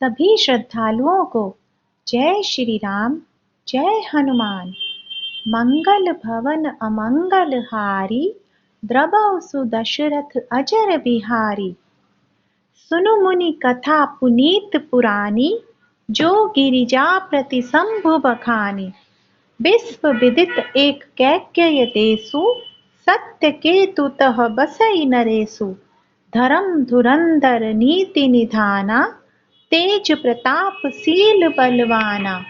सभी श्रद्धालुओं को जय श्री राम, जय हनुमान। मंगल भवन अमंगल हारी, द्रवहु सुदशरथ अजर बिहारी। सुनु मुनि कथा पुनीत पुरानी, जो गिरिजाप्रति शंभु बखानी। विश्व विदित एक कैकेय देसु, सत्य केतु तह बसई नरेसु। धर्म धुरंधर नीति निधाना, तेज प्रताप शील बलवाना।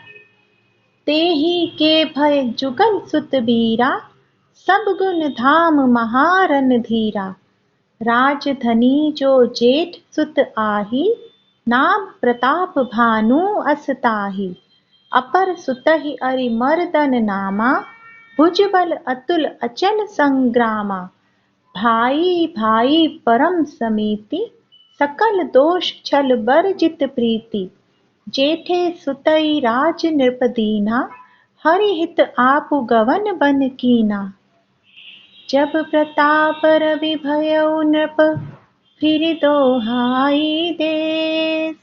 तेहि के भय जुगल सुत बीरा, सब गुण धाम महारन धीरा। राजधनी जो जेठ सुत आही, नाम प्रताप भानु अस ताही। अपर सुतहि अरिमर्दन नामा, भुजबल अतुल अचल संग्रामा। भाई भाई परम समीति, सकल दोष छल बरजित प्रीति। जेठे सुतई राज नृपदीना, हरि हित आपु गवन बन कीना। जब प्रताप रवि भयउ नृप, फिरि दोहाई देस।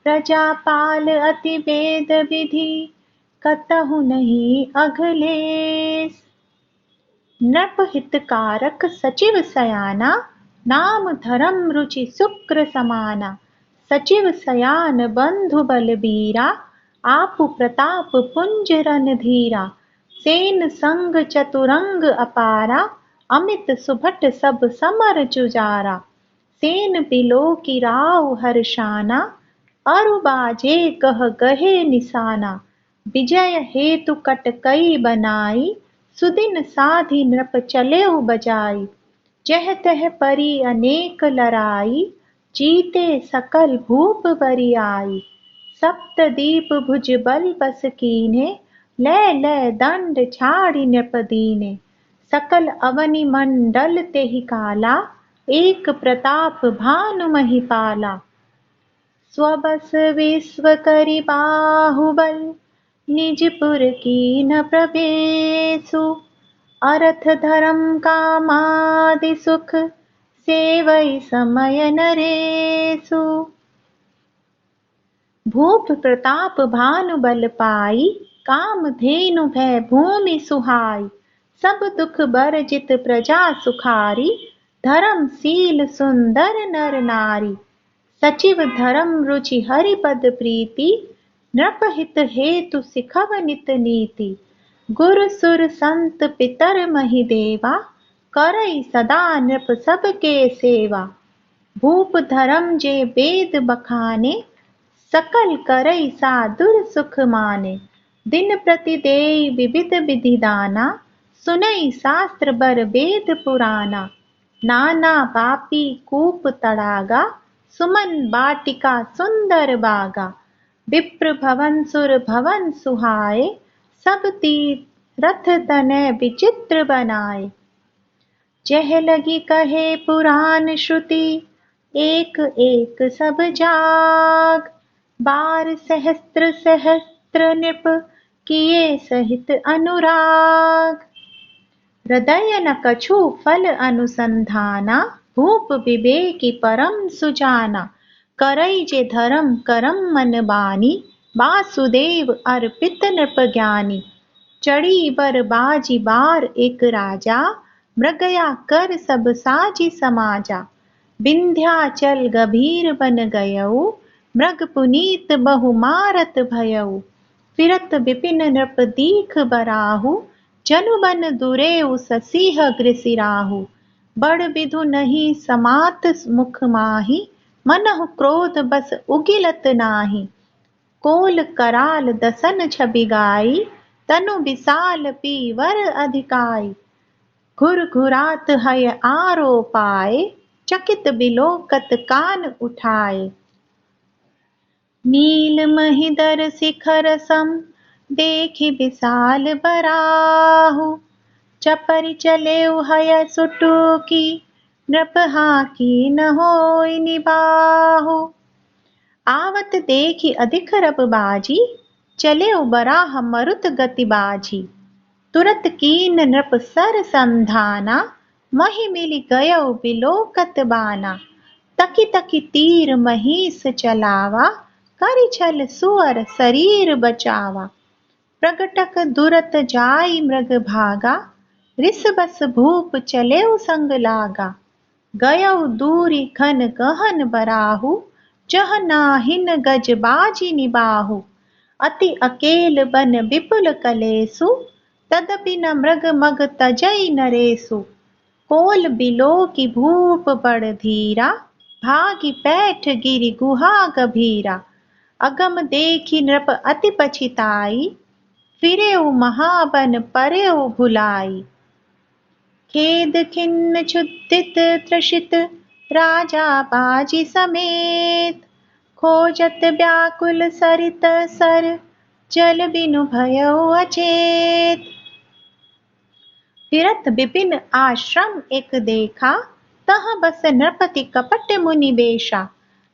प्रजापाल अति वेद विधि, कतहु नहीं अघलेस। नृप हितकारक सचिव सयाना, नाम धर्म रुचि शुक्र समाना। सचिव सयान बंधु बलबीरा, आपु प्रताप पुंज रन धीरा। सेन संग चतुरंग अपारा, अमित सुभट सब समर जुजारा। सेन बिलो की राव हर्षाना, अरु बाजे कह गहे निशाना। विजय हेतु कटकई बनाई, सुदिन साधि नृप चलेउ बजाई। जह तह परी अनेक लड़ाई, जीते सकल भूप बरियाई। सप्तदीप भुज बल बस कीन्हे, लय लय दंड छाड़ि नृप दीने। सकल अवनि मंडल तेहि काला, एक प्रताप भानु महिपाला। स्वबस विश्व करि बाहुबल, निजपुर कीन प्रवेशु। अरथ धर्म कामादि सुख, सेवई समय नरेसु। भूप प्रताप भानु बल पाई, कामधेनु भय भूमि सुहाई। सब दुख बरजित प्रजा सुखारी, धर्मशील सुंदर नर नारी। सचिव धर्म रुचि हरिपद प्रीति, नृप हित हेतु सिखव नित नीति। गुरु सुर संत पितर महि देवा, करई सदा नृप सबके सेवा। भूप धर्म जे वेद बखाने, सकल करई सादुर सुख माने। दिन प्रति देई विविध विधि दाना, सुनई शास्त्र बर वेद पुराना। नाना पापी कूप तड़ागा, सुमन बाटिका सुंदर बागा। विप्र भवन सुर भवन सुहाए, सब तीरथ तनय विचित्र बनाए। जह लगी कहे पुराण श्रुति, एक एक सब जाग। बार सहस्त्र सहस्त्र नृप, किए सहित अनुराग। हृदय न कछु फल अनुसंधाना, भूप विवेकी परम सुजाना। करई जे धर्म करम मन बानी, वासुदेव अर्पित नृप ज्ञानी। चढ़ी बर बाजी बार एक राजा, मृगया कर सब साजी समाजा। विंध्याचल गभीर बन गयऊ, मृग पुनीत बहु मारत भयऊ। फिरत विपिन नृप दीख बराहु, जनु बन दुरेउ ससीह गृसिराहु। बड़ विधु नहीं समात मुख माही, मनहु क्रोध बस उगिलत नाही। कोल कराल दसन छबि गाई, तनु विशाल पीवर अधिकाई। घुर घुरात हय आरो पाए, चकित बिलोकत कान उठाए। नील महिदर शिखर सम, देखि विशाल बराहु। चपरि चलेउ हय सुटुकी, नृप हाकी न होय निबाहु। आवत देखि अधिक रब बाजी, चलेउ बराह मरुत गति बाजी। तुरत कीन नृप सर संधाना, महि मिलि गयउ बिलोकत बाना। तकी तकी तीर महीस चलावा, करि छल सुअर शरीर बचावा। प्रगटक दुरत जाई मृग भागा, रिस बस भूप चलेउ संग लागा। गयउ दूरी घन गहन बराहु, जह नाहिन गज बाजी निबाहु। अति अकेल बन विपुल कलेसु, तदपि न मृग मग तजई नरेसु। कोल बिलो की भूप बड़ धीरा, भागी पैठ गिरि गुहा गभीरा। अगम देखी नृप अति पछिताई, फिरेउ महाबन परेउ भुलाई। खेद खिन्न क्षुधित त्रसित राजा बाजी समेत, खोजत व्याकुल सरित सर, जल बिनु भयउ अचेत। फिरत विपिन आश्रम एक देखा, तह बस नृपति कपट मुनि बेशा।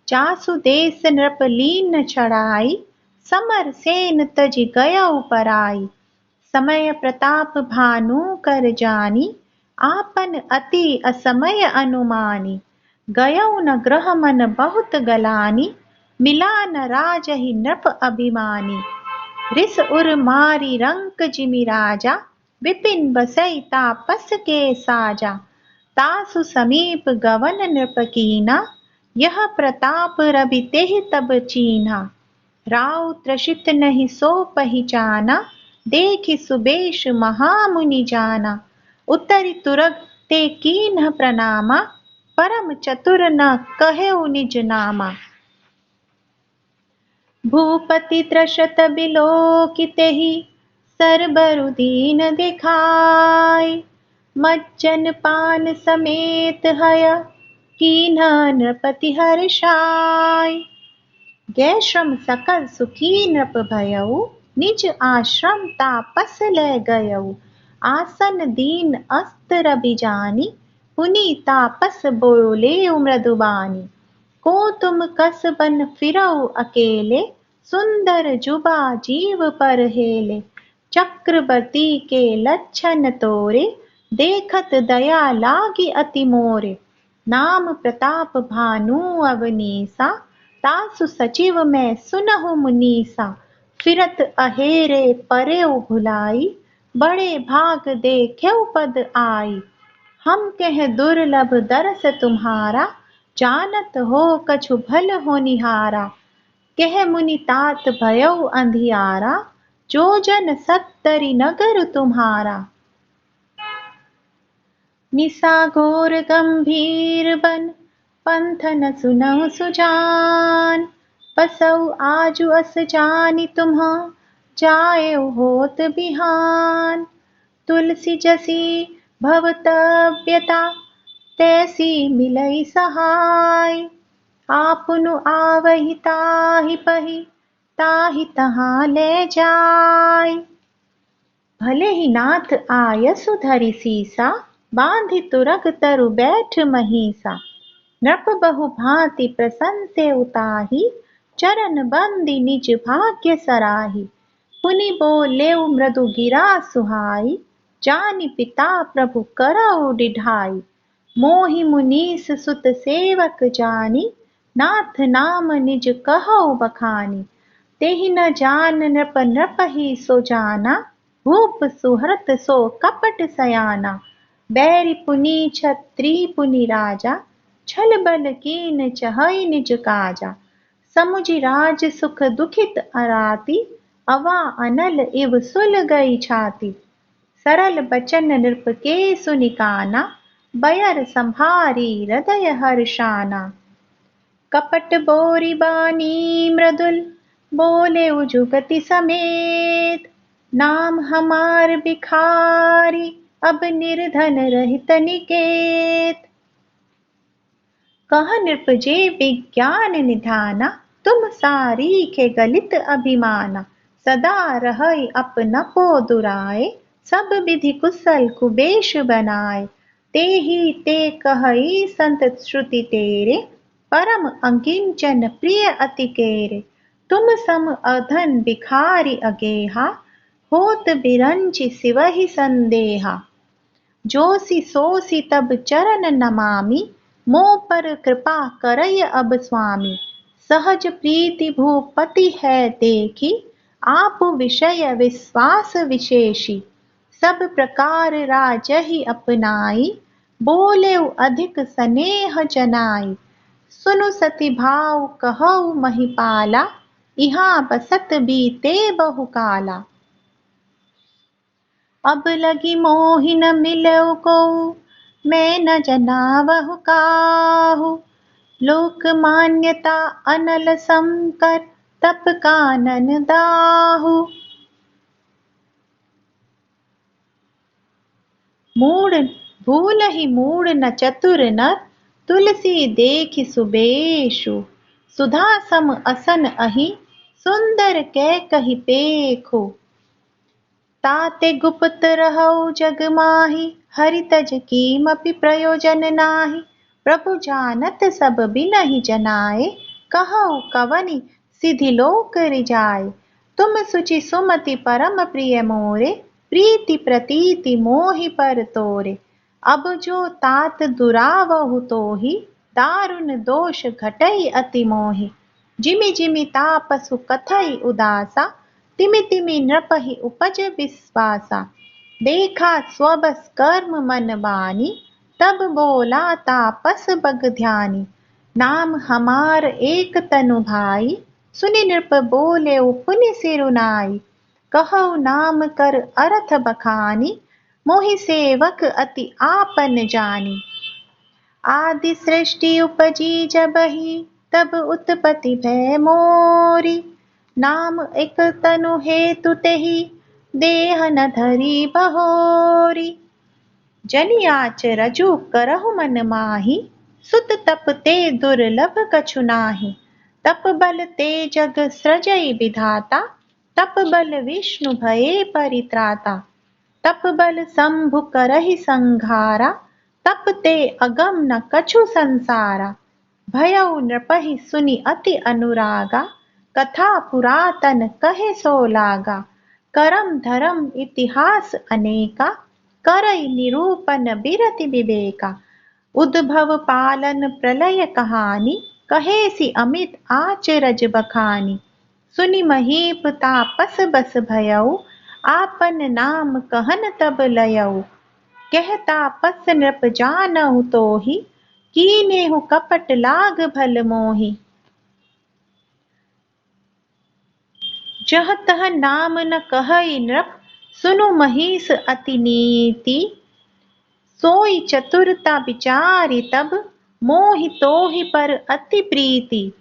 जासु देश नृप लीन छड़ाई, समर सेन तज गयउ पराई। समय प्रताप भानु कर जानी, आपन अति असमय अनुमानी। गयउ न ग्रह मन बहुत गलानी, मिला न राजहि नृप अभिमानी। रिस उर मारी रंक जिमि राजा, विपिन बसई तापस के साजा। तासु समीप गवन नृप कीना, यह प्रताप रवि तेहि तब चीन्हा। राउ त्रसित नहीं सो पहिचाना, देखि सुबेश महामुनि जाना। उत्तरि तुरग ते कीन्ह प्रणामा, परम चतुर न कहेउ निज नामा। भूपति त्रसत बिलोकितेहि, सरबरु दीन दिखाय। मज्जन पान समेत हय, कीन्ह नृपति हर्षाय। गै श्रम सकल सुखी नृप भयउ, निज आश्रम तापस लै गयउ। आसन दीन अस्त्र बिजानी, पुनि तापस बोलेउ मृदुबानी। को तुम कस बन फिरउ अकेले, सुंदर जुबा जीव पर हेले। चक्रवर्ती के लक्षण तोरे, देखत दया लागी अति मोरे। नाम प्रताप भानु अवनीसा, तासु सचिव मैं सुनहु मुनीसा। फिरत अहेरे परेउ भुलाई, बड़े भाग देखेउ पद आई। हम कह दुर्लभ दरस तुम्हारा, जानत हो कछु भल होनिहारा। कह मुनि तात भयउ अंधियारा, जो जन 70 नगर तुम्हारा। निसा घोर गंभीर बन, पंथ न सुनहु सुजान। बसउ आजु अस जानि तुम्ह, जाएउ होत बिहान। तुलसी जसी भवतव्यता, तैसी मिलई सहाय। आपुनु आवहि ताहि पहि, ताहि तहाँ ले जाय। भले ही नाथ आयसु धरि सीसा, बांधि तुरग तरु बैठ महिसा। नृप बहु भांति प्रशंसे उताही, चरण बंदी निज भाग्य सराही। पुनि बोलेउ मृदु गिरा सुहाई, जानि पिता प्रभु करउ डिढाई। मोहि मुनीस सुत सेवक जानी, नाथ नाम निज कहउ बखानी। तेहि न जान नृप नृपहि सो जाना, भूप सुहृत सो कपट सयाना। बैरि पुनि क्षत्रि पुनि राजा, छल बल कीन चहई निज काजा। समुझि राज सुख दुखित अराति, अवा अनल इव सुल गई छाति। सरल बचन नृप के सुनि काना, बयर संभारी हृदय हर्षाना। कपट बोरि बानी मृदुल, बोलेउ जुगति समेत। नाम हमार बिखारी, अब निर्धन रहित निकेत। कह नृप जे विज्ञान निधाना, तुम सारीखे गलित अभिमाना। सदा रहई अपनपो दुराए, सब विधि कुशल कुबेश बनाए। तेहि ते कहई संत श्रुति तेरे, परम अंकिंचन प्रिय अति केरे। तुम सम अधन भिखारी अगेहा, होत बिरंचि सिवहि संदेहा। जोसि सोसि तब चरण नमामि, मोह पर कृपा करय अब स्वामी। सहज प्रीति भूपति है देखी, आप विषय विश्वास विशेषी। सब प्रकार राजहि अपनाई, बोले अधिक स्नेह जनाई। सुनु सती भाव कहऊ महिपाला, इहाँ बसत बीते बहुकाला। अब लगी मोहि न मिलऊ कोउ, मैं न जनावहु काहू। लोक मान्यता अनल संकर, तप कानन दाहू। मूढ़ भूलहि मूढ़ न चतुर नर, तुलसी देखि सुबेशु। सुधा सम असन अहि, सुंदर कै कहि पेखु। ताते गुप्त रहौ जग माहि, हरि तज कीमपि प्रयोजन नाहि। प्रभु जानत सब बिनहि जनाए, कहौ कवनि सिधि लोक रिजाए। तुम सुचि सुमति परम प्रिय मोरे, प्रीति प्रतीति मोहि पर तोरे। अब जो तात दुरावहु तोहि, दारुन दोष घटई अति मोहि। जिमि जिमि तापसु कथई उदासा, तिमि तिमि नृपहि उपज विश्वासा। देखा स्वबस कर्म मन बानी, तब बोला तापस बग ध्यानी। नाम हमार एक तनु भाई, सुनि नृप बोले पुनि सिरुनाई। कहौ नाम कर अर्थ बखानी, मोहि सेवक अति आपन जानी। आदि सृष्टि उपजी जबहि, तब उत्पत्ति भय मोरी। नाम एक तनु हेतु तेहि, देह न धरी बहोरी। जनियाच रजु करहु मन माहि, सुत तप ते दुर्लभ कछु नाहि। तप बल ते जग सृजई विधाता, तप बल विष्णु भये परित्राता। तप बल शंभु करहि संघारा, तप ते अगम न कछु संसारा। भयउ नृपहि सुनि अति अनुरागा, कथा पुरातन कहे सो लागा। करम धरम इतिहास अनेका, करई निरूपन बिरति विवेका। उद्भव पालन प्रलय कहानी, कहेसि अमित आचरज बखानी। सुनि महीप तापस बस भयउ, आपन नाम कहन तब लयऊ। कहता पस नृप जानहु तोहि, कीनेहु कपट लाग भल मोहि। जह तह नाम न कहई नृप, सुनु महिष अति नीति। सोई चतुरता विचारि तब, मोहि तोहि पर अति प्रीति।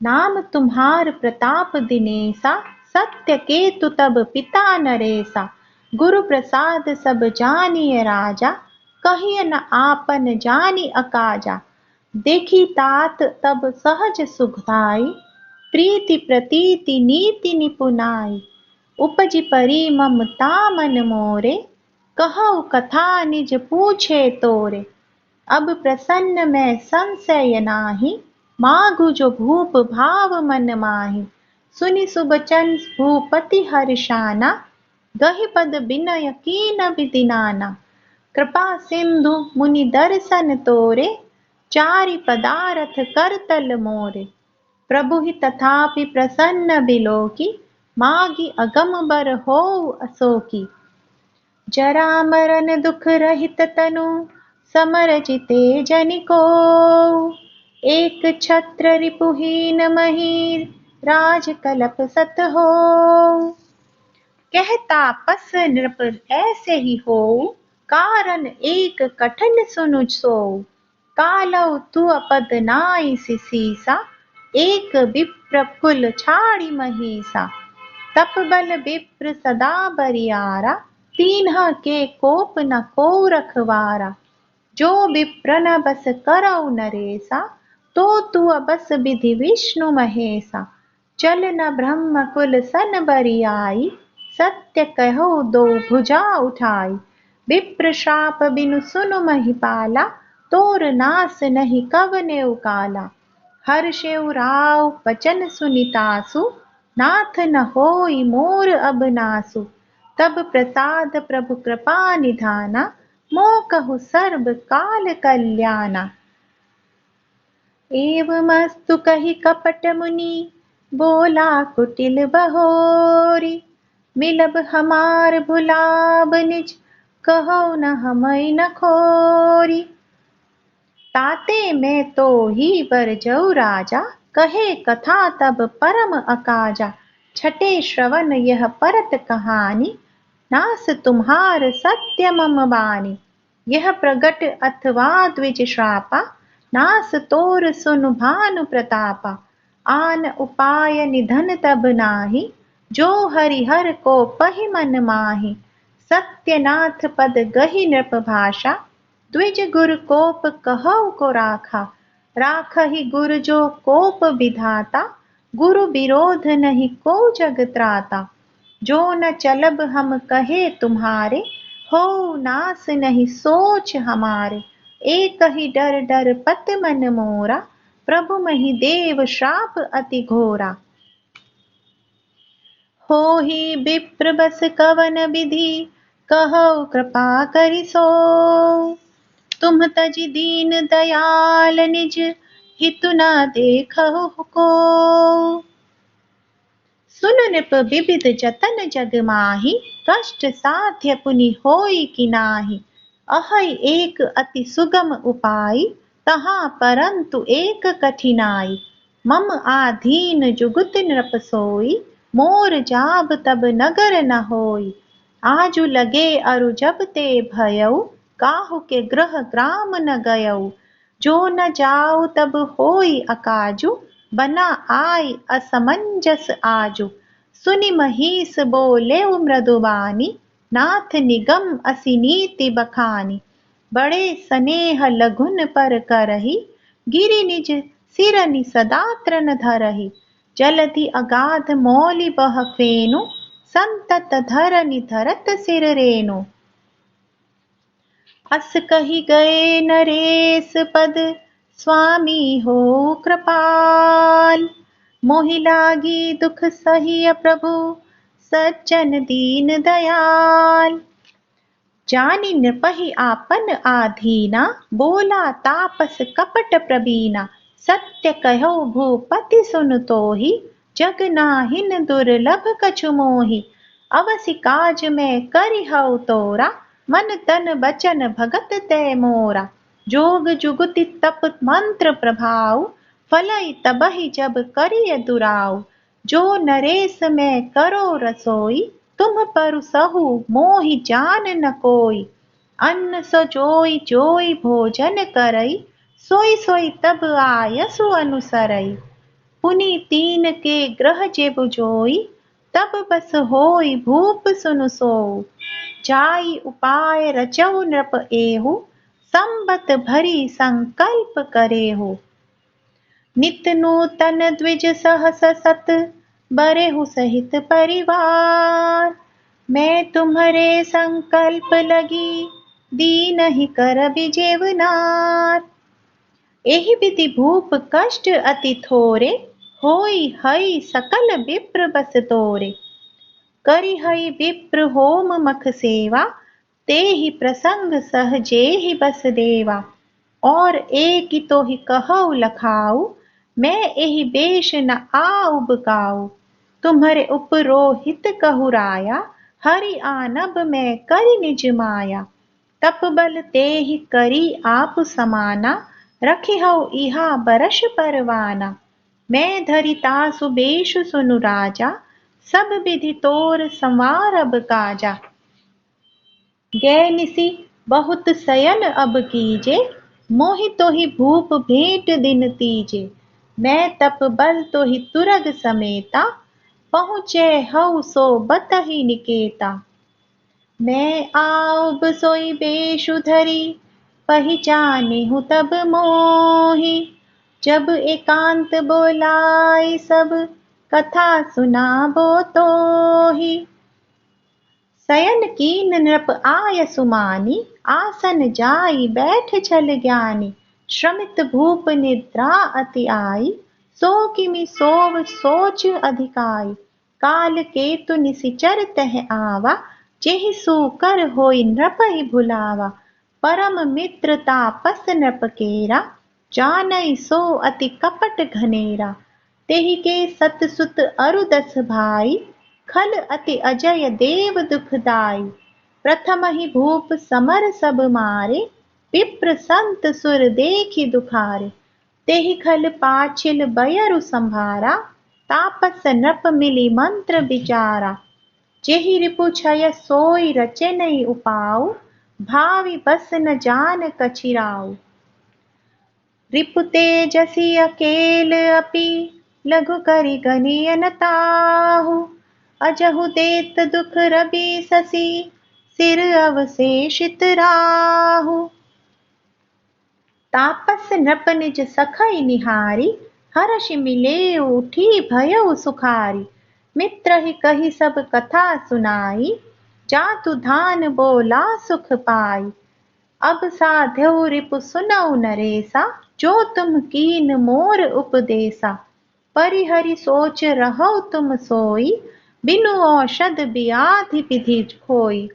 नाम तुम्हार प्रताप दिनेसा, सत्य केतु तब पिता नरेसा। गुरु प्रसाद सब जानिय राजा, कहिय न आपन जानि अकाजा। देखी तात तब सहज सुखदाई, प्रीति प्रतीति नीति निपुनाई। उपजि परी ममता मन मोरे, कहौ कथा निज पूछे तोरे। अब प्रसन्न मैं संशय नाही, मागु जो भूप भाव मन माहि। सुनि सुबचन भूपति हर्षाना, गहि पद बिनय कीन विदिनाना। कृपा सिंधु मुनि दर्शन तोरे, चारि पदारथ करतल मोरे। प्रभु ही तथापि प्रसन्न बिलोकी, मागी अगम बर होउ असोकी। जरा मरण दुख रहित तनु, समर जिते जनिको। एक छत्र रिपुहीन महीर, राज कलप सत हो। कहता पस नृप ऐसे ही हो, कारण एक कठिन सुनु सो। कालौ तु पद नाई सिसीसा, एक विप्र कुल छाड़ी महिषा। तप बल विप्र सदा बरियारा, तीन्ह के कोप न को रखवारा। जो विप्र न बस करौ नरेसा, तो तु बस विधि विष्णु महेसा। चल न ब्रह्म कुल सन बरियाई, सत्य कहो दो भुजा उठाई। विप्र श्राप बिनु सुनु महिपाला, तोर नास नहीं कवने उकाला। हर्षेउ राव वचन सुनितासु, नाथ न होई मोर अब नासु। तब प्रसाद प्रभु कृपा निधाना, मोह कहु सर्ब काल कल्याणा। एवमस्तु कहि कपट मुनि बोला कुटिल बहोरी। मिलब हमार भुलाब निज कहो न हमई न खोरी। ताते मैं तो ही बर जऊ राजा कहे कथा तब परम अकाजा। छठे श्रवण यह परत कहानी नास तुम्हार सत्य मम बानी। यह प्रगट अथवा द्विज श्रापा नास तोर सुनु भानु प्रतापा। आन उपाय निधन तब नाही जो हरिहर को पहि मन माहि। सत्यनाथ पद गहि नृप भाषा द्विज गुर कोप कहऊ को राखा। राखहि गुर जो कोप विधाता गुरु विरोध नहीं को जग त्राता। जो न चलब हम कहे तुम्हारे हो नास नहीं सोच हमारे। एक ही डर डर पत मन मोरा प्रभु मही देव श्राप अति घोरा। हो ही विप्र बस कवन विधि कहौ कृपा करि सो। तुम तजि दीन दयाल निज हितु न देखहु को। सुन नृप विविध जतन जग माहि कष्ट साध्य पुनि होई कि नाही। अहै एक अति सुगम उपाय तहाँ परंतु एक कठिनाई। मम आधीन जुगुत नृप सोई मोर जाब तब नगर न होई। आजु लगे अरु जब ते भयऊ काहू के ग्रह ग्राम न गयऊ। जो न जाऊ तब होई अकाजु बना आई असमंजस आजु। सुनि महिष बोले मृदुबानी नाथ निगम असि नीति बखानी। बड़े स्नेह लघुन पर करही गिरि निज सिरनि सदा तृण धरही। जलधि अगाध मौलि बह फेनु संतत धरनि धरत सिर रेनु। अस कहि गए नरेश पद स्वामी हो कृपाल। मोहि लागी दुख सहिय प्रभु सज्जन दीन दयाल। जानि नृपहि आपन आधीना बोला तापस कपट प्रवीणा। सत्य कहो भूपति सुन तोहि जग नाहिन दुर्लभ कछु मोहि। अवसि काज में करिहउ तोरा मन तन बचन भगत तै मोरा। जोग जुगति तप मंत्र प्रभाव फलई तबहि जब करिय दुराव। जो नरेश में करो रसोई तुम परु सहु मोहि जान न कोई। अन्न सो जोई जोई भोजन करई सोई सोई तब आयसु अनुसरई। पुनि तीन के ग्रह जेबु जोई तब बस होई भूप सुनु सोऊ। जाई उपाय रचऊ नृप एहु संबत भरी संकल्प करेहु। नित नूतन द्विज सहस सत बरेहु सहित परिवार। मैं तुम्हारे संकल्प लगी दीनहि करबि जेवनार। एहि विधि भूप कष्ट अति थोरे होई हई सकल विप्र बस तोरे। करि हई विप्र होम मख सेवा तेहि प्रसंग सहजेहि बस देवा। और एक तो ही कहऊ लखाऊ मैं एहि बेश न आउब गाऊ। तुम्हारे उपरोहित कहु राया हरि आनब में करि निज माया। तप बल तेहि करी आप समाना रखिहउ इहा बरष परवाना। मैं धरि तासु बेशु सुनु राजा सब विधि तोर संवारब काजा। गए निसी बहुत सयन अब कीजे मोहि तोहि भूप भेंट दिन तीजे। मैं तप बल तोहि तुरग समेता पहुँचे हऊ सो बतहि निकेता। मैं आउब सोई बेशु धरी पहिचानेहु तब मोहि। जब एकांत बोलाई सब कथा सुनाबो तोहि। शयन कीन नृप आय सुमानी आसन जाई बैठ छल ज्ञानी। श्रमित भूप निद्रा अति आई सो किमि सोव सोच अधिकाई। काल केतु निसिचर तह आवा जेहि सूकर होई नृपहि भुलावा। परम मित्र तापस नृप केरा जानई सो अति कपट घनेरा। तेहि के सत सुत अरु 10 भाई, खल अति अजय देव दुखदाई। प्रथम ही भूप समर सब मारे, विप्र संत सुर देखि दुखारे। तेहि खल पाछिल बयरु संभारा, तापस नृप मिली मंत्र विचारा। जेहि रिपु छय सोई रचे नहीं उपाऊ, भावी बस न जान कछिराऊ। रिपु तेजसी अकेल अपि, लघु करि गनियन ताहु। अजहु देत दुख रवि ससी, सिर अवशेषित राहु। तापस नृप निज सखई निहारी, हर्षि मिले उठी भयउ सुखारी। मित्र ही कही सब कथा सुनाई, जातु धान बोला सुख पाई। अब साध्यउ रिपु सुनऊ नरेसा, जो तुम कीन मोर उपदेसा। परिहरि सोच रहौ तुम सोई, बिनु औषध बियाधि विधि खोई।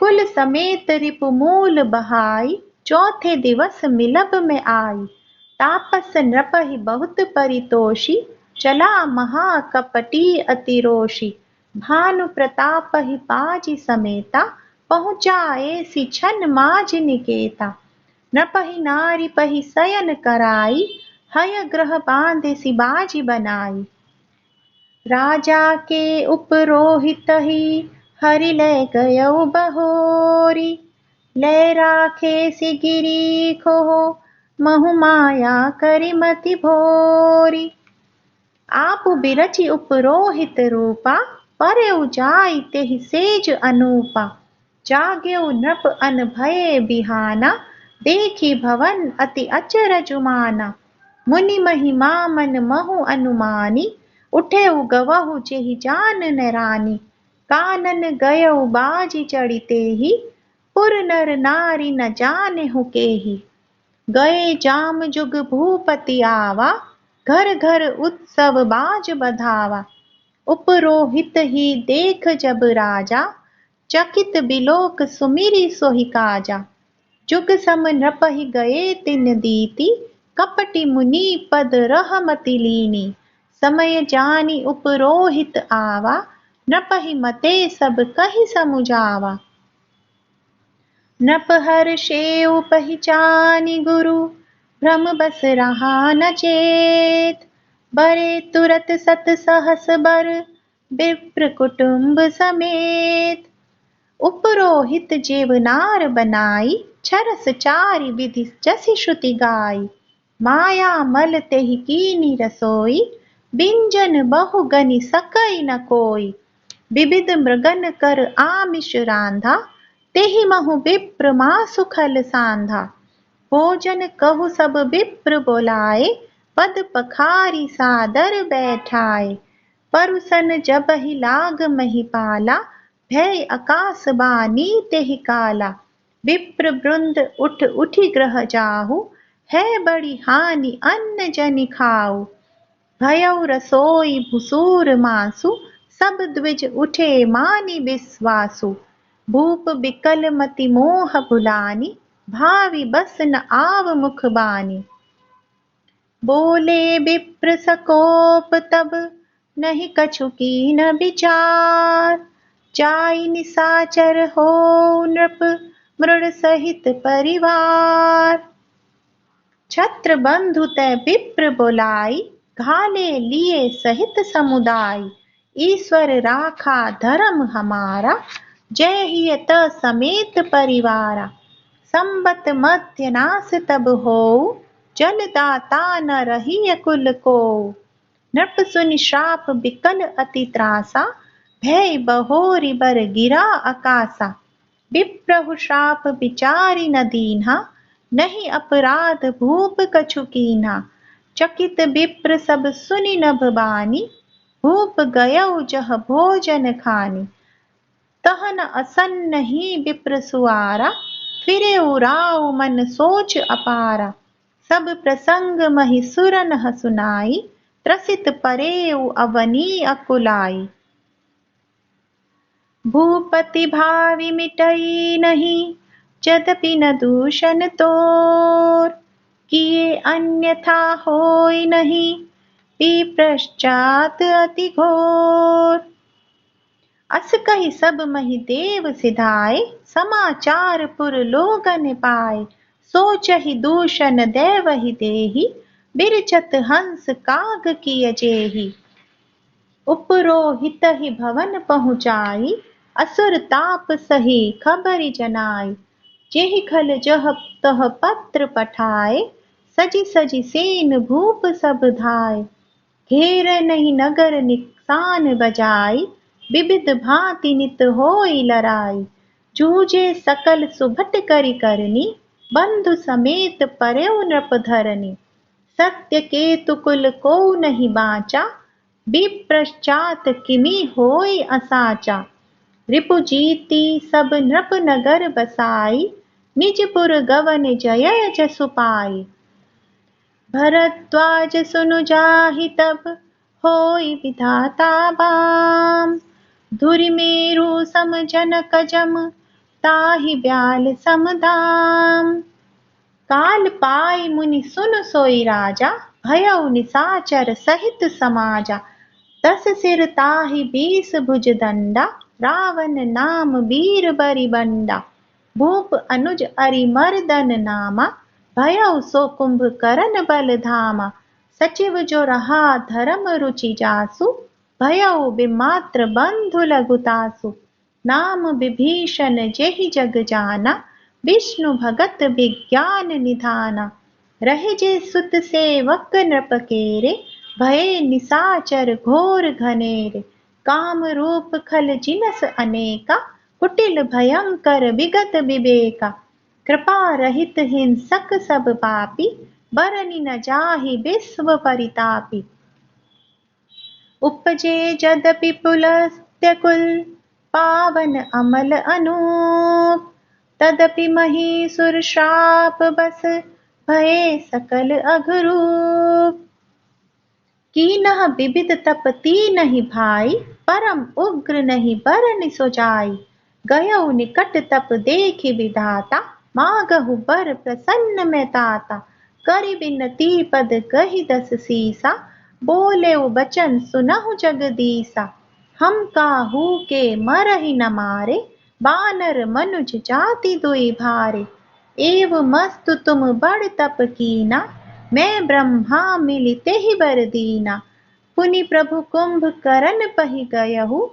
कुल समेत रिपु मूल बहाई, चौथे दिवस मिलब में आई। तापस नृपहि बहुत परितोषी, चला महा कपटी अति रोषी। भानु प्रतापहि पाजी समेता, पहुँचाए सी छन माज निकेता। नृपहि नारी पहि शयन कराई, हय ग्रह बांधे सी बाजी बनाई। राजा के उपरोहित ही, हरि ले गयउ बहोरी। ले राखे सी गिरी खोहो, महु माया करि मति भोरी। आप बिरचि उपरोहित रूपा, परेउ जाई तेहि सेज अनूपा। जाग्यउ नृप अन भये बिहाना, देखी भवन अति अचरज माना। मुनि महिमा मन महु अनुमानी, उठेउ गवहु जेहि जान न रानी। कानन गयउ बाजी चढ़ितेहि, पुर नर नारी न जानेहु केहि। गए जाम जुग भूपति आवा, घर घर उत्सव बाज बधावा। उपरोहित ही देख जब राजा, चकित बिलोक सुमिरि सोहि काजा। जुग सम नृपहि गए तिन दीति, कपटि मुनि पद रहमति लीनी। समय जानी उपरोहित आवा, नृपहि मते सब कहि समुझावा। नृप हर्षेउ पहिचानि गुरु, भ्रम बस रहा न चेत। बरे तुरत सत सहस बर, विप्र कुटुंब समेत। उपरोहित जेवनार बनाई, छरस चारि विधि जसि श्रुति गाई। माया मल तेहि कीनी रसोई, बिंजन बहु गनि सकई न कोई। विविध मृगन कर आमिष रांधा, तेहि महु विप्र मासु खल सांधा। भोजन कहु सब विप्र बोलाए, पद पखारी सादर बैठाए। परुसन जबहि लाग महिपाला, भय आकाश बानी तेहि काला। विप्र वृंद उठ उठि ग्रह जाहु, है बड़ी हानि अन्न जनि खाऊ। भयउ रसोई भुसूर मासु, सब द्विज उठे मानि विश्वासु। भूप बिकल मति मोह भुलानी, भावी बस न आव मुख बानी। बोले विप्र सकोप तब, नहीं कछु कीन विचार। जाई निसाचर हो नृप, मृड सहित परिवार। छत्र बंधु तै विप्र बोलाई, घाले लिए सहित समुदाय। ईश्वर राखा धर्म हमारा, जय हिय त समेत परिवारा। संबत मध्य नास तब होऊ, जल दाता न रहिय कुल कोऊ। नृप सुनि श्राप बिकल अति त्रासा, भय बहोरी बर गिरा आकासा। विप्रहु श्राप विचारि न दीन्हा, नहीं अपराध भूप कछु कीन्हा। चकित विप्र सब सुनि नभ बानी, भूप गयउ जह भोजन खानी। तह न असन्न ही विप्र सुआरा, फिरे उराऊ मन सोच अपारा। सब प्रसंग महि सुरन सुनाई, त्रसित परेउ अवनी अकुलाई। भूपति भावि मिटई नहीं, यद्यपि न दूषण तोर। किए अन्यथा होय नहीं, विप्रश्चात अति घोर। अस कहि सब महि देव सिधाए, समाचार पुर लोगन पाए। सोचहि दूषण देवहि देहि, बिरचत हंस काग किय जेहि। उपरोहितहि भवन पहुँचाई, असुर ताप सही खबरि जनाई। जेहि खल जह तह पत्र पठाए, सजी सजी सेन भूप सब धाय। घेर नहीं नगर निशान बजाई, विविध भांति नित होई लड़ाई। जूझे सकल सुभट करि करनी, बंधु समेत पर्यो नृप धरनी। सत्य केतु कुल को नहीं बाचा, विप्रश्चात किमि होय असाचा। रिपु जीति सब नृप नगर बसाई, निजपुर गवन जय जसु पाई। भरद्वाज सुनु जाहि तब, होय विधाता बाम। धुरि मेरु सम जनक जम, ताहि ब्याल सम दाम। काल पाई मुनि सुन सोई राजा, भयउ निसाचर सहित समाजा। 10 सिर ताहि 20 भुज दंडा, रावण नाम वीर बरिबंडा। भूप अनुज अरिमर्दन नामा, भयउ सो कुंभकर्ण बल धामा। सचिव जो रहा धर्म रुचि जासु, भयउ बिमात्र बंधु लघु तासु। नाम विभीषण जेहि जग जाना, विष्णु भगत विज्ञान निधाना। रहे जे सुत सेवक नृप केरे, भये निसाचर घोर घनेरे। काम रूप खल जिनस अनेका, कुटिल भयंकर विगत विवेका। कृपा रहित हिंसक सब पापी, बरनि न जाहि विश्व परितापी। उपजे यद्यपि पुलस्त्य कुल, पावन अमल अनूप। तदपि महीसुर श्राप बस, भये सकल अघरूप। कीनह विविध तप तीनहि भाई, परम उग्र नहीं बरनि सो जाई। गयउ निकट तप देखि विधाता, मागहु बर प्रसन्न मैं ताता। करि बिनती पद कहि 10 सीसा, बोलेउ बचन सुनहु जगदीसा। हम काहू के मरहि न मारे, बानर मनुज जाति दुई भारे। एव मस्तु तुम बड़ तप कीना, मैं ब्रह्मा मिलि तेहि बर दीना। पुनि प्रभु कुंभकर्ण पहि गयहु,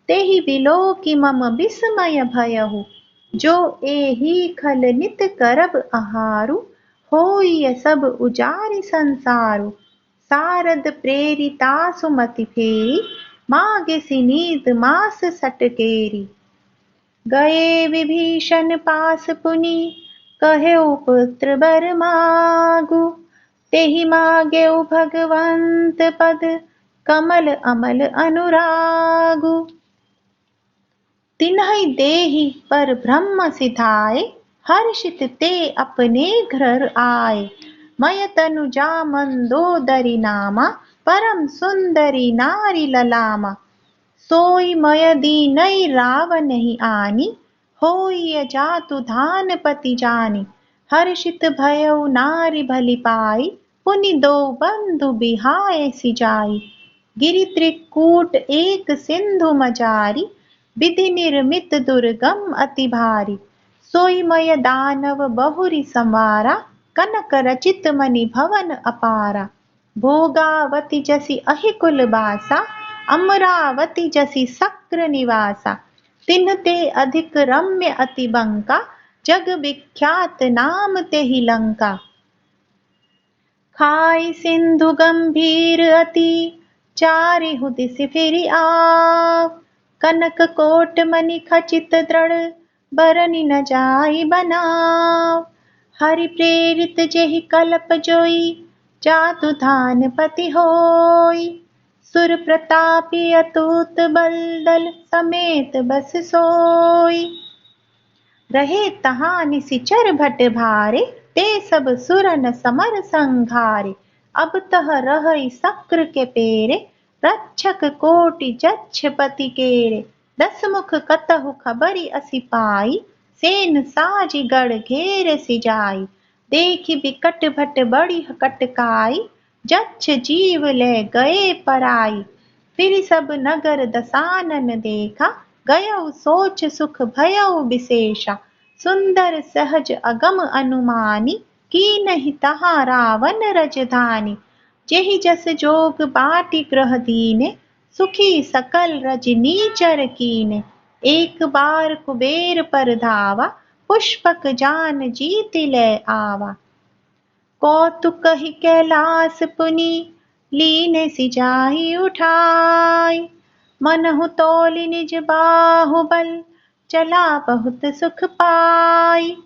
तेहि बिलोकि मम विस्मय भयहु। जो एहि खल नित करब आहारु, होय सब उजारि संसारु। सारद प्रेरितासु मति फेरी, मागेसि नीद मास सटकेरी। गए विभीषण पास पुनि, कहेउ पुत्र बर मागु। तेहि मागेउ भगवंत पद, कमल अमल अनुरागु। तिन्हि देहि पर ब्रह्म सिधाए, हर्षित ते अपने घर आए। मय तनु जा मंदोदरी नामा, परम सुंदरी नारी ललामा। सोई मय दीनई रावनहि आनी, होय जातु धान पति जानी। हर्षित भयउ नारी भली पाई, पुनि दो बंधु बिहाए सिजाई। गिरि त्रिकूट एक सिंधु मजारी, विधि निर्मित दुर्गम अति भारी। सोई मय दानव बहुरी संवारा, कनक रचित मणि भवन अपारा। भोगावती जसि अहि कुल बासा, अमरावती जसि सक्र निवासा। तिन्ह ते अधिक रम्य अति बंका, जग विख्यात नाम तेहि लंका। खाई सिंधु गंभीर अति, चारिहु दिसि फिरि आव। कनक कोट मणि खचित दृढ़, बरनि न जाई बनाव। हरि प्रेरित जेहि कल्प जोई, जातु धान पति होई। सुर प्रतापी अतुत बल दल, समेत बस सोई। रहे तहाँ निसिचर भट भारे, ते सब सुरन समर संघारे। अब तह रहई सक्र के पेरे, रक्षक कोटि जच्छ पति केरे। 10 मुख कतहु खबरि असि पाई, सेन साजि गढ़ घेर सिजाई। देखि बिकट भट बड़ी कटकाई, जच्छ जीव ले गए पराई। फिर सब नगर दसानन देखा, गयउ सोच सुख भयउ विशेषा। सुंदर सहज अगम अनुमानी, कीनहि तहाँ रावण रजधानी। जेहि जस जोग बाटि ग्रह दीने, सुखी सकल रजनीचर कीने। एक बार कुबेर पर धावा, पुष्पक जान जीत ले आवा। कौतुकहि कैलास पुनि, लीने सिजाहि उठाई। मनहु तौलि निज बाहुबल, चला बहुत सुख पाई।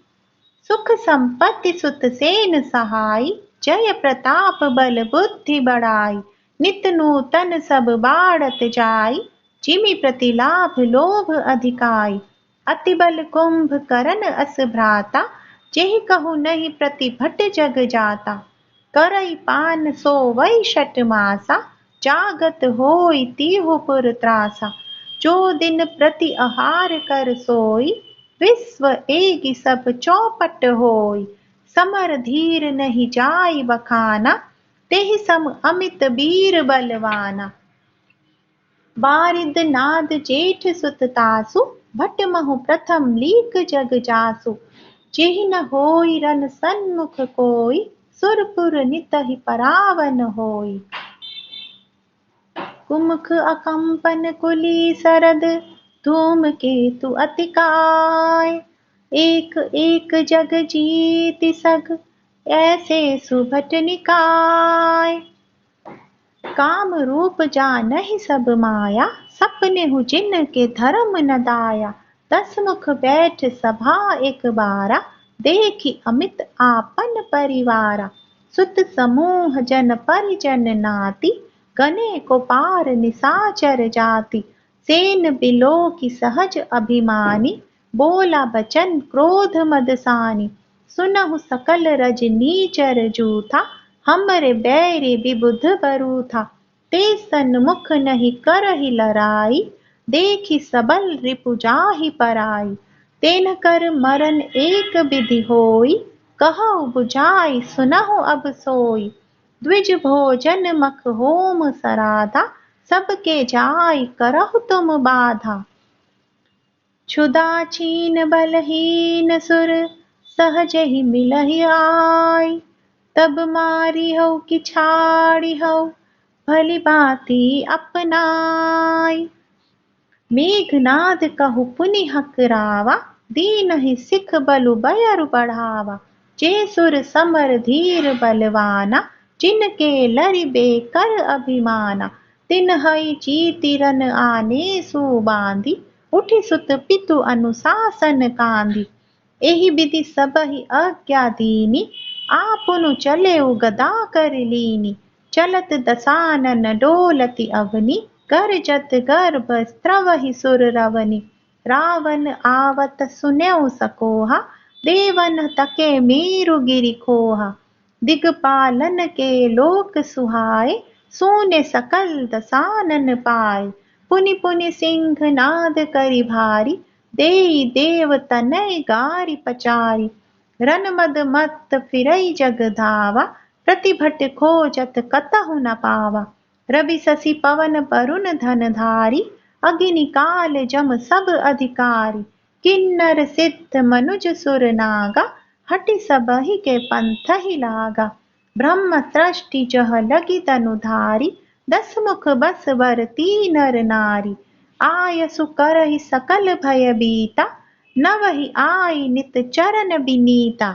सुख संपत्ति सुत सेन सहाई, जय प्रताप बल बुद्धि बढ़ाई। नित नूतन सब बाढ़त जाई, जिमि प्रतिलाभ लोभ अधिकाई। अति बल कुंभ करन अस भ्राता, जेहि कहु नहीं प्रतिभट जग जाता। करई पान सोवई शठ मासा, जागत होई तीहु पुर त्रासा। जो दिन प्रति आहार कर सोई, विश्व एगी सब चौपट होई। समर धीर नहीं जाई बखाना, तेहि सम अमित वीर बलवाना। बारिद नाद जेठ सुत तासु, भट महु प्रथम लीक जग जासु। जेहि न होई रन सन्मुख कोई, सुरपुर नितहि परावन होई। कुमुख अकंपन कुली सरद, धूम केतु अतिकाय। एक एक जग जीति सग, ऐसे सुभट निकाय। काम रूप जानहि सब माया, सपनेहु जिन के धर्म न दाया। 10 मुख बैठ सभा एक बारा, देखि अमित आपन परिवारा। सुत समूह जन परिजन नाति, गने को पार निसाचर जाति। सेन बिलो की सहज अभिमानी, बोला बचन क्रोध मदसानी। सुनहु सकल रजनीचर जूथा, हमरे बैरी विबुध बरूथा। ते सन्मुख नहीं करहि लराई, देखि सबल रिपु जाहि पराई। तेन कर मरन एक विधि होई, कहउ बुझाई सुनहु अब सोई। द्विज भोजन मख होम सराधा, सबके जाय करहु तुम बाधा। क्षुधा छीन बलहीन सुर, सहजहि मिलहि आय। तब मारी हऊ कि छाड़ी हऊ, भली भांति अपनाई। मेघनाद कहु पुनि हकरावा, दीनहि सिख बलु बयरु बढ़ावा। जे सुर समर धीर बलवाना, जिनके लरिबे कर अभिमाना। तिनहि जीति रन आने सु बांधी, उठि सुत पितु अनुशासन कांधी। एहि विधि सबहि आज्ञा दीनी, आपुनु चलेउ गदा कर लीनी। चलत दसानन डोलति अवनि, गर्जत गर्भ स्त्रवहि सुर रवनि। रावण आवत सुनेउ सकोहा, देवन तके मेरु गिरि खोहा। दिगपालन के लोक सुहाए, सोने सकल दसानन पाए। पुनि पुनि सिंह नाद करि भारी, देई देव तनय गारि पचारी। रन मद मत्त फिरई जग धावा, प्रतिभट खोजत कतहु न पावा। रवि शशि पवन वरुण धन धारी, अग्नि काल जम सब अधिकारी। किन्नर सिद्ध मनुज सुर नागा, हटि सबहि के पंथहि लागा। ब्रह्म सृष्टि जह लगी तनु धारी, 10 मुख बस बर तीनर नारी। आयसु करहि सकल भय बीता, नवहि आई नित चरण बिनीता।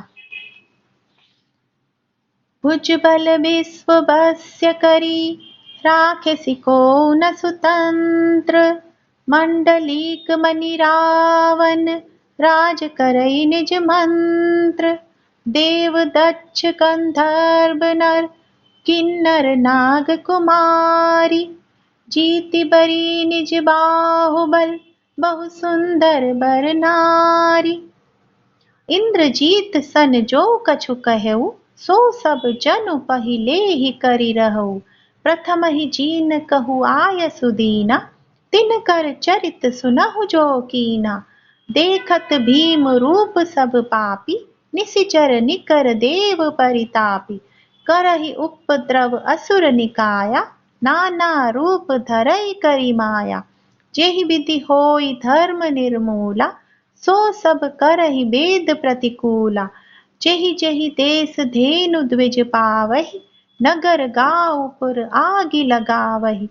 भुजबल विश्व वश्य करी, राखेसि को न सुतंत्र। मंडलीक मणि रावण, राज करई निज मंत्र। देव दक्ष गंधर्व नर, किन्नर नाग कुमारी। जीति बरी निज बाहुबल, बहु सुंदर बर नारी। इंद्रजीत सन जो कछु कहेउ, सो सब जनु पहिले ही करि रहउ। प्रथम ही जीन कहु आयसु दीना, तिनकर चरित सुनहु जो कीना। देखत भीम रूप सब पापी, निशिचर निकर देव परितापी, करहि उपद्रव असुर निकाया, नाना रूप धरई करी माया। जेहि विधि होई धर्म निर्मूला, सो सब करहि वेद प्रतिकूला। जेहि जेहि देश धेनु द्विज पावहि, नगर गाँव पुर आगि लगावहि।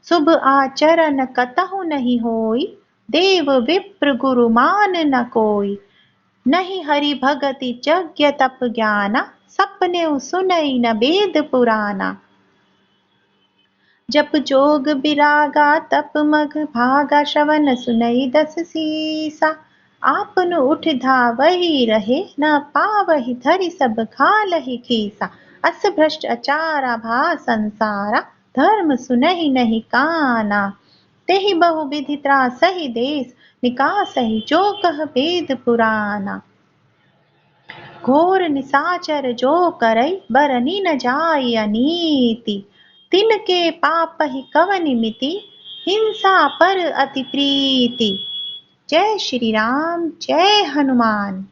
शुभ आचरण कतहु नहीं होई, देव विप्र गुरु मान न कोई। नहीं हरि भगति यज्ञ तप ज्ञाना, सपनेउ सुनई न वेद पुराना। जप जोग बिरागा तप मग भागा, श्रवण सुनई दस सीसा। आपन उठ धावहि रहे, न पावहि धरि सब घालहि खीसा। अस भ्रष्ट अचारा भा संसारा, धर्म सुनहि नहीं काना। तेहि बहु विधि त्रासहि देश, निकासहि जो कह वेद पुराना। घोर निशाचर जो करई, बरनि न जाय अनीति। तिनके पापहि कवनि मिति, हिंसा पर अति प्रीति। जय श्री राम, जय हनुमान।